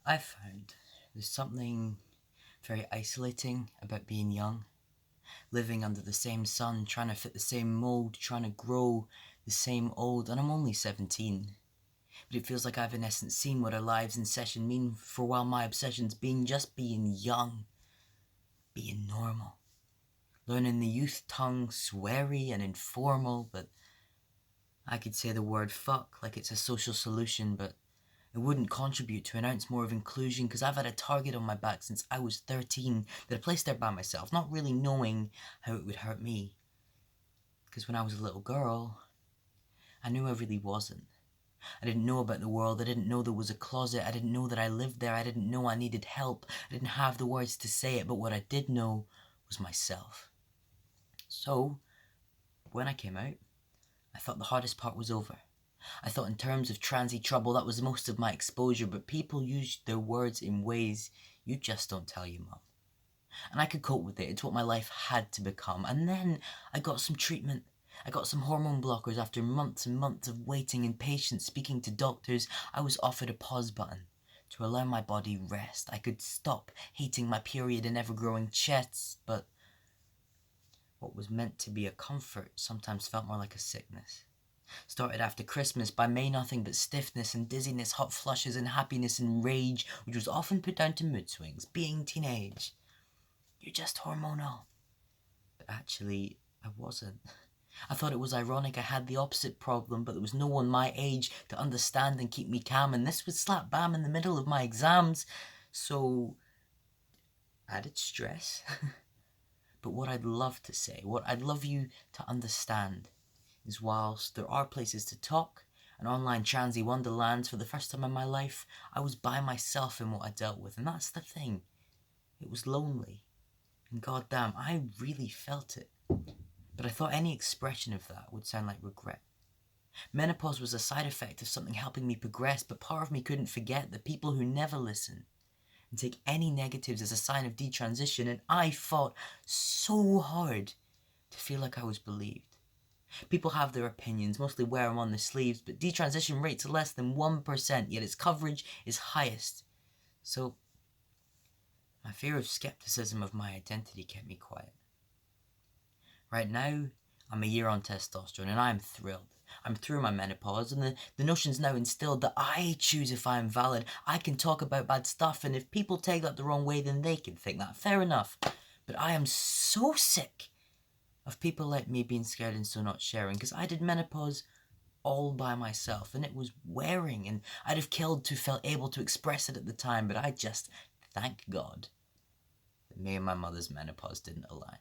I found there's something very isolating about being young, living under the same sun, trying to fit the same mold, trying to grow the same old, and I'm only 17. But it feels like I've in essence seen what our lives in session mean for a while my obsession's been just being young, being normal. Learning the youth tongue, sweary and informal, but I could say the word fuck like it's a social solution, but it wouldn't contribute to an ounce more of inclusion because I've had a target on my back since I was 13 that I placed there by myself, not really knowing how it would hurt me. Because when I was a little girl, I knew I really wasn't. I didn't know about the world, I didn't know there was a closet, I didn't know that I lived there, I didn't know I needed help, I didn't have the words to say it, but what I did know was myself. So, when I came out, I thought the hardest part was over. I thought in terms of transy trouble, that was most of my exposure, but people use their words in ways you just don't tell your mum. And I could cope with it, it's what my life had to become. And then I got some treatment. I got some hormone blockers after months and months of waiting and patience, speaking to doctors. I was offered a pause button to allow my body rest. I could stop hating my period and ever-growing chests, but what was meant to be a comfort sometimes felt more like a sickness. Started after Christmas, by May nothing but stiffness and dizziness, hot flushes and happiness and rage, which was often put down to mood swings, being teenage. You're just hormonal. But actually, I wasn't. I thought it was ironic I had the opposite problem, but there was no one my age to understand and keep me calm, and this was slap bam in the middle of my exams, so added stress. But what I'd love to say, what I'd love you to understand, is whilst there are places to talk, an online transy wonderland, for the first time in my life, I was by myself in what I dealt with, and that's the thing. It was lonely, and goddamn, I really felt it. But I thought any expression of that would sound like regret. Menopause was a side effect of something helping me progress, but part of me couldn't forget the people who never listen and take any negatives as a sign of detransition, and I fought so hard to feel like I was believed. People have their opinions, mostly wear them on their sleeves, but detransition rates are less than 1%, yet its coverage is highest. So, my fear of skepticism of my identity kept me quiet. Right now, I'm a year on testosterone, and I'm thrilled. I'm through my menopause, and the notion's now instilled that I choose if I am valid. I can talk about bad stuff, and if people take that the wrong way, then they can think that. Fair enough. But I am so sick of people like me being scared and so not sharing, because I did menopause all by myself, and it was wearing, and I'd have killed to feel able to express it at the time, but I just thank God that me and my mother's menopause didn't align.